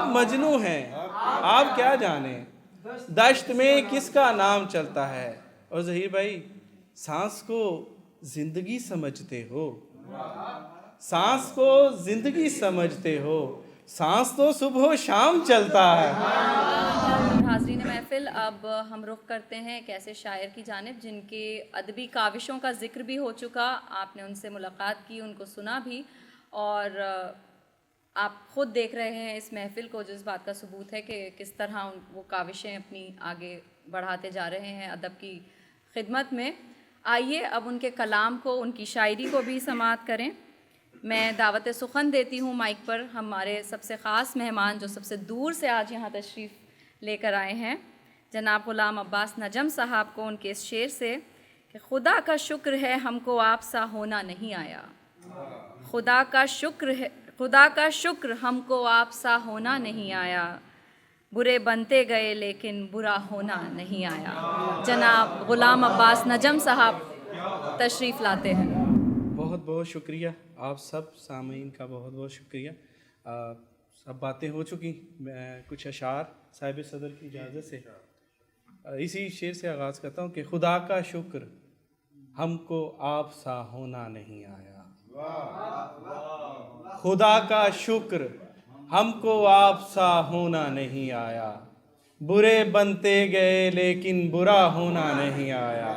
आप मजनू हैं, आप क्या जाने, दश्त में किसका नाम चलता है। और ज़हीर भाई, सांस को जिंदगी समझते हो, सांस को जिंदगी समझते हो, सांस तो सुबह शाम चलता है। हाज़रीन महफ़िल, अब हम रुख करते हैं एक ऐसे शायर की जानिब जिनके अदबी काविशों का ज़िक्र भी हो चुका। आपने उनसे मुलाकात की, उनको सुना भी, और आप ख़ुद देख रहे हैं इस महफ़िल को, जिस बात का सबूत है कि किस तरह वो काविशें अपनी आगे बढ़ाते जा रहे हैं अदब की खिदमत में। आइए अब उनके कलाम को, उनकी शायरी को भी समाअत करें। मैं दावत सुखन देती हूँ माइक पर हमारे सबसे ख़ास मेहमान जो सबसे दूर से आज यहाँ तशरीफ़ लेकर आए हैं, जनाब ग़ुलाम अब्बास नजम साहब को, उनके इस शेर से कि खुदा का शुक्र है हमको आप सा होना नहीं आया। खुदा का शुक्र है, खुदा का शुक्र हमको आप सा होना नहीं आया। बुरे बनते गए लेकिन बुरा होना नहीं आया। जनाब ग़ुलाम अब्बास नजम साहब तशरीफ़ लाते हैं। बहुत बहुत शुक्रिया, आप सब सामीन का बहुत बहुत शुक्रिया। सब बातें हो चुकी, मैं कुछ अशार साहिब सदर की इजाज़त से इसी शेर से आगाज़ करता हूँ कि खुदा का शुक्र हमको आप सा होना नहीं आया। खुदा का शुक्र हमको आप सा होना नहीं आया। बुरे बनते गए लेकिन बुरा होना नहीं आया।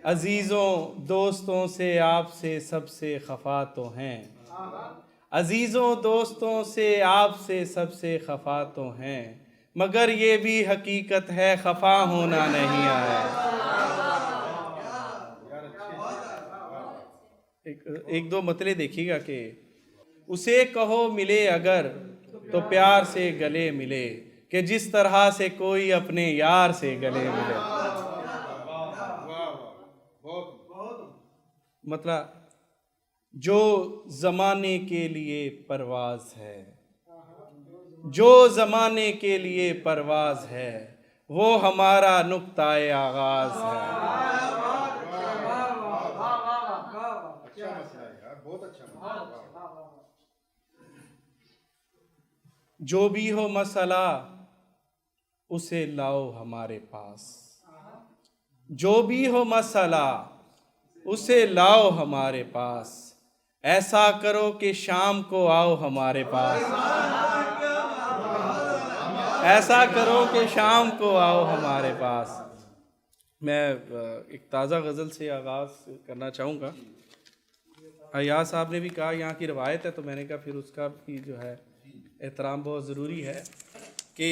अजीज़ों दोस्तों से आपसे सबसे खफा तो हैं, अजीज़ों दोस्तों से आपसे सबसे खफा तो हैं, मगर ये भी हकीकत है खफा होना नहीं आया। एक दो मतले देखिएगा कि उसे कहो मिले अगर तो प्यार से गले मिले, कि जिस तरह से कोई अपने यार से गले मिले। मतलब जो ज़माने के लिए परवाज़ है, जो ज़माने के लिए परवाज़ है, वो हमारा नुक्ताए आगाज़ है। जो भी हो मसला उसे लाओ हमारे पास, जो भी हो मसला उसे लाओ हमारे पास, ऐसा करो कि शाम को आओ हमारे पास, ऐसा करो कि शाम को आओ हमारे पास। मैं एक ताज़ा गज़ल से आगाज़ करना चाहूँगा। अय्याज साहब ने भी कहा यहाँ की रवायत है, तो मैंने कहा फिर उसका भी जो है एहतराम बहुत ज़रूरी है कि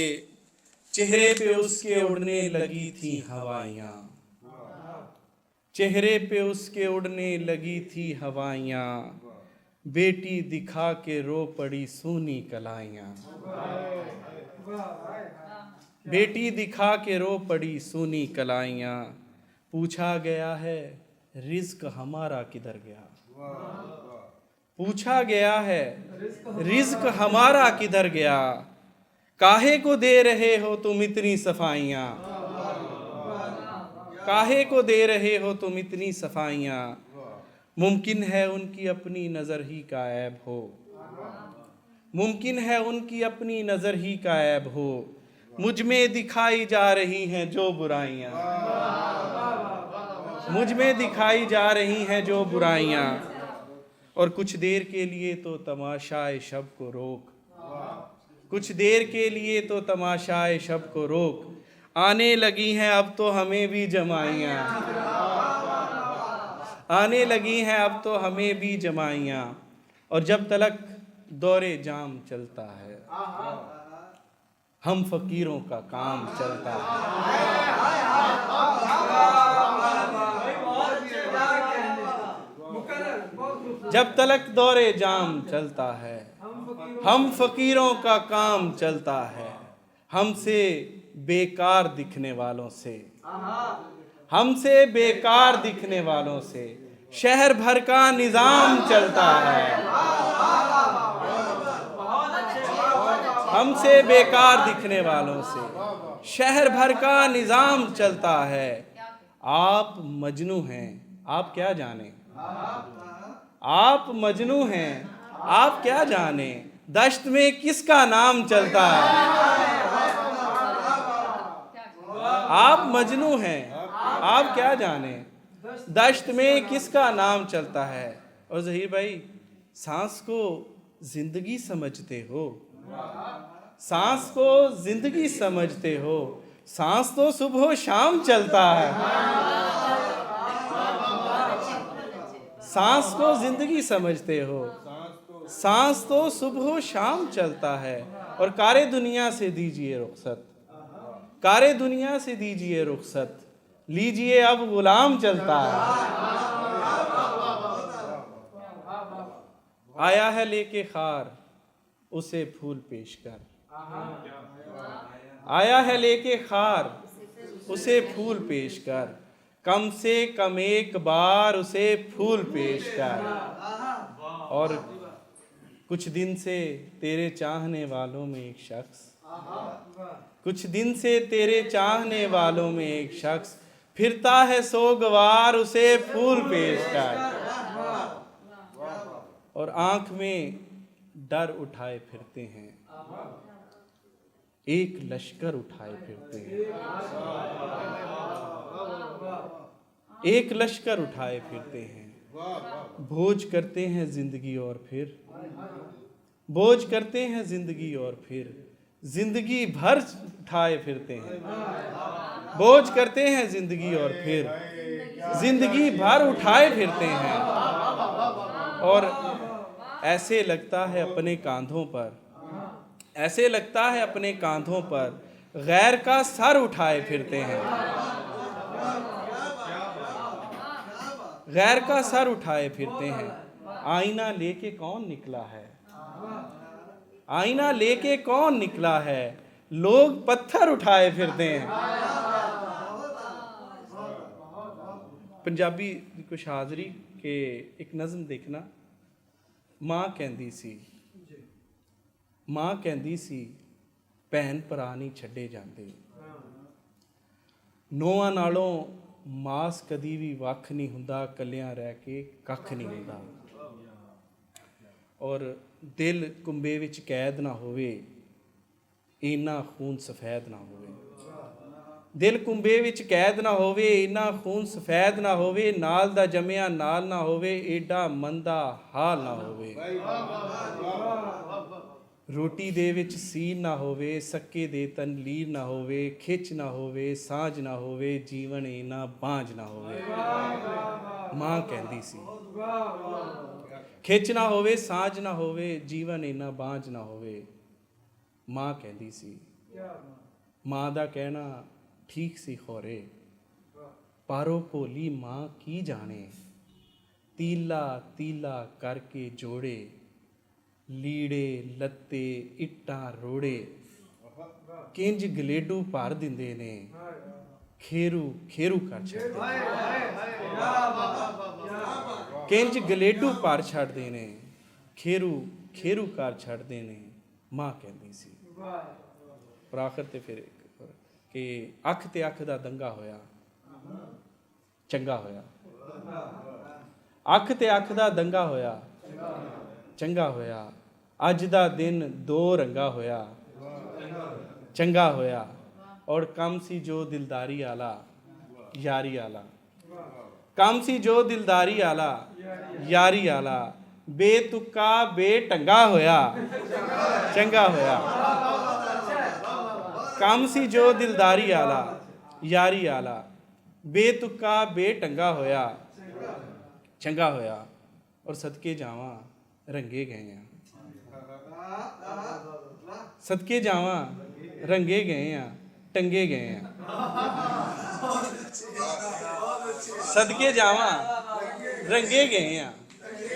चेहरे पे उसके उड़ने लगी थी हवाइयाँ, चेहरे पे उसके उड़ने लगी थी हवाइयाँ, बेटी दिखा के रो पड़ी सूनी कलाइयाँ, बेटी दिखा के रो पड़ी सूनी कलाइयाँ। पूछा गया है रिज़्क हमारा किधर गया, पूछा गया है रिज़्क हमारा किधर गया, काहे को दे रहे हो तुम इतनी सफाइयाँ, काहे को दे रहे हो तुम इतनी सफाइयाँ। मुमकिन है उनकी अपनी नज़र ही का ऐब हो, मुमकिन है उनकी अपनी नज़र ही का ऐब हो, मुझ में दिखाई जा रही हैं जो बुराइयाँ, मुझ में दिखाई जा रही हैं जो बुराइयाँ। और कुछ देर के लिए तो तमाशाए शब को रोक, कुछ देर के लिए तो तमाशाए शब को रोक, आने लगी हैं अब तो हमें भी जमाइयाँ, आने लगी हैं अब तो हमें भी जमाइयाँ। और जब तलक दौरे जाम चलता है, हम फकीरों का काम चलता है। जब तलक दौरे जाम चलता है, हम फकीरों का काम चलता है। हमसे बेकार दिखने वालों से, हमसे बेकार दिखने वालों से शहर भर का निज़ाम चलता है। हमसे बेकार दिखने वालों से शहर भर का निज़ाम चलता है। आप मजनू हैं, आप क्या जाने, आप मजनू हैं, आप क्या जाने, दश्त में किसका नाम चलता है। आप मजनू हैं, आप क्या जाने दश्त में किसका नाम चलता है। और ज़हीर भाई, सांस को जिंदगी समझते हो, सांस को जिंदगी समझते हो, सांस तो सुबह शाम चलता है। सांस को जिंदगी समझते हो, सांस तो सुबह शाम चलता है। और कारे दुनिया से दीजिए रुखसत, कारे दुनिया से दीजिए रुखसत, लीजिए अब गुलाम चलता है। आया है लेके खार, उसे फूल पेश कर, आया है लेके खार, उसे फूल पेश कर, कम से कम एक बार उसे फूल पेश कर। और कुछ दिन से तेरे चाहने वालों में एक शख्स, कुछ दिन से तेरे चाहने वालों में एक शख्स फिरता है सोगवार, उसे फूल पेश कर। और आंख में डर उठाए फिरते हैं, एक लश्कर उठाए फिरते हैं, एक लश्कर उठाए फिरते हैं। बोझ करते हैं जिंदगी और फिर, बोझ करते हैं जिंदगी और फिर जिंदगी भर उठाए फिरते हैं। बोझ करते हैं जिंदगी और फिर जिंदगी भर उठाए फिरते हैं। और ऐसे लगता है अपने कांधों पर, ऐसे लगता है अपने कांधों पर गैर का सर उठाए फिरते हैं, गैर का सर उठाए फिरते हैं। आईना लेके कौन निकला है, आईना लेके कौन निकला है, लोग पत्थर उठाए फिरते हैं। पंजाबी कुछ हाजरी के एक नज़म देखना। माँ कहती सी, माँ कहती सी भैन भरा नहीं छड्डे जाते, नोआं नालों मास कदी भी वख नहीं हुंदा, कलियां रह के कख नहीं हुंदा। और दिल कुंबे विच कैद ना होवे, इन्ना खून सफेद ना होवे। दिल कुंबे विच कैद ना होवे, इन्ना खून सफेद ना होवे, नाल दा जमिया नाल ना होवे, एडा मंदा हाल ना होवे। रोटी दे विच सीन ना होवे, सक्के दे तन लीर ना होवे, खिच ना होवे, सांझ ना होवे, जीवन इना बांझ ना होवे। मां कहती सी, खिच ना होवे, सांझ ना होवे, जीवन इना बांझ ना होवे। मां कहती सी। मां दा कहना ठीक सी खोरे, पारो भोली मां की जाने, तीला तीला करके जोड़े, लीड़े लत्ते इट्टां रोड़े, किंज गलेडू भर दिंदे ने, खेरू खेरू कर छड्डदे ने, किंज गलेडू भर छड्डदे ने, खेरू खेरू कर छड्डदे ने। मां कहती सी। पर आखिर ते फिर कि अख ते अख दा दंगा होया, चंगा होया। अख ते अख दा दंगा होया, चंगा होया। अज दा दिन दो रंगा होया, चंगा होया। और कम सी जो दिलदारी आला, यारी आला, कम सी जो दिलदारी आला, यारी आला, बेतुका बेटंगा होया, चंगा होया। कम सी जो दिलदारी आला, यारी आला, बेतुका बेटंगा होया, चंगा होया। और सदके जावां रंगे गए हैं, सदके जावां रंगे गए हैं, टंगे गए हैं। सदके जावां रंगे गए हैं,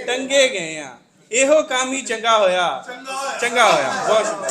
टंगे गए हैं। एहो काम ही चंगा होया, चंगा होया। बहुत